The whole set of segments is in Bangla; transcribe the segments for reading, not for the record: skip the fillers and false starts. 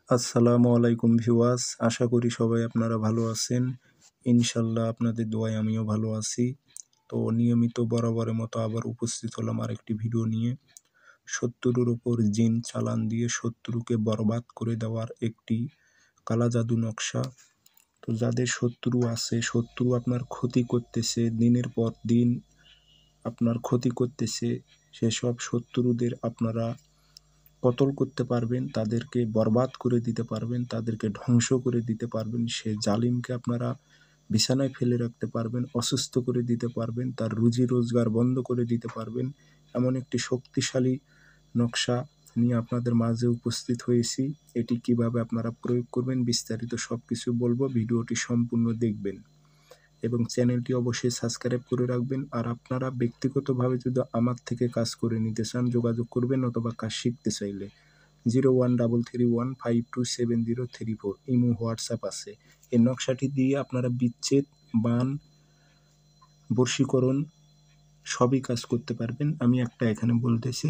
আসসালামু আলাইকুম ভিউয়ার্স, আশা করি সবাই আপনারা ভালো আছেন। ইনশাল্লাহ আপনাদের দোয়ায় আমিও ভালো আছি। তো নিয়মিত বরাবরের মতো আবার উপস্থিত হলাম আরেকটি ভিডিও নিয়ে। শত্রুর উপর জিন চালান দিয়ে শত্রুকে বরবাদ করে দেওয়ার একটি কালা জাদু নকশা। তো যাদের শত্রু আছে, শত্রু আপনার ক্ষতি করতেছে, দিনের পর দিন আপনার ক্ষতি করতেছে, সেসব শত্রুদের আপনারা কতল করতে পারবেন, তাদেরকে বরবাদ করে দিতে পারবেন, তাদেরকে ধ্বংস করে দিতে পারবেন। সে জালিমকে আপনারা বিছানায় ফেলে রাখতে পারবেন, অসুস্থ করে দিতে পারবেন, তার রুজি রোজগার বন্ধ করে দিতে পারবেন। এমন একটি শক্তিশালী নকশা নিয়ে আপনাদের মাঝে উপস্থিত হয়েছি। এটি কিভাবে আপনারা প্রয়োগ করবেন বিস্তারিত সব কিছু বলবো, ভিডিওটি সম্পূর্ণ দেখবেন এবং চ্যানেলটি অবশ্যই সাবস্ক্রাইব করে রাখবেন। আর আপনারা ব্যক্তিগতভাবে যদি আমার থেকে কাজ করে নিতে চান যোগাযোগ করবেন, অথবা কাজ শিখতে চাইলে 0133152703 ইমো হোয়াটসঅ্যাপ আছে। এই নকশাটি দিয়ে আপনারা বিচ্ছেদ, বান, বশীকরণ সবই কাজ করতে পারবেন। আমি একটা এখানে বলতেছি,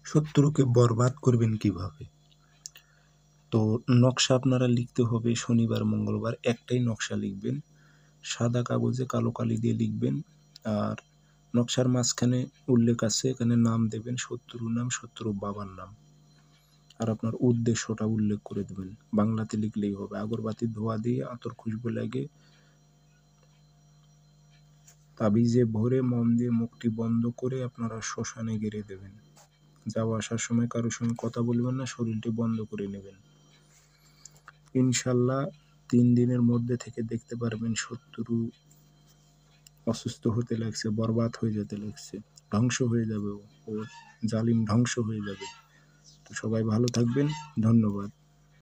শত্রুকে বরবাদ করবেন কিভাবে। তো নকশা আপনারা লিখতে হবে শনিবার মঙ্গলবার একটাই নকশা লিখবেন, সাদা কাগজে কালো কালি দিয়ে লিখবেন। আর নকশার মাঝখানে উল্লেখ আছে, এখানে নাম দেবেন, শত্রুর নাম, শত্রুর বাবার নাম, আর আপনার উদ্দেশ্যটা উল্লেখ করে দেবেন। বাংলাতে লিখলেই হবে। আগরবাতির ধোয়া দিয়ে আতর খুশবু লাগে তাবিজে ভরে মন দিয়ে মুখটি বন্ধ করে আপনারা শ্মশানে গেড়ে দেবেন। যাওয়া আসার সময় কারোর সঙ্গে কথা বলবেন না, শরীরটি বন্ধ করে নেবেন। ইনশাল্লাহ 3 দিনের মধ্যে থেকে দেখতে পারবেন শত্রু অসুস্থ হতে লাগছে, বরবাদ হয়ে যেতে লাগছে, ধ্বংস হয়ে যাবে, ও জালিম ধ্বংস হয়ে যাবে। তো সবাই ভালো থাকবেন, ধন্যবাদ।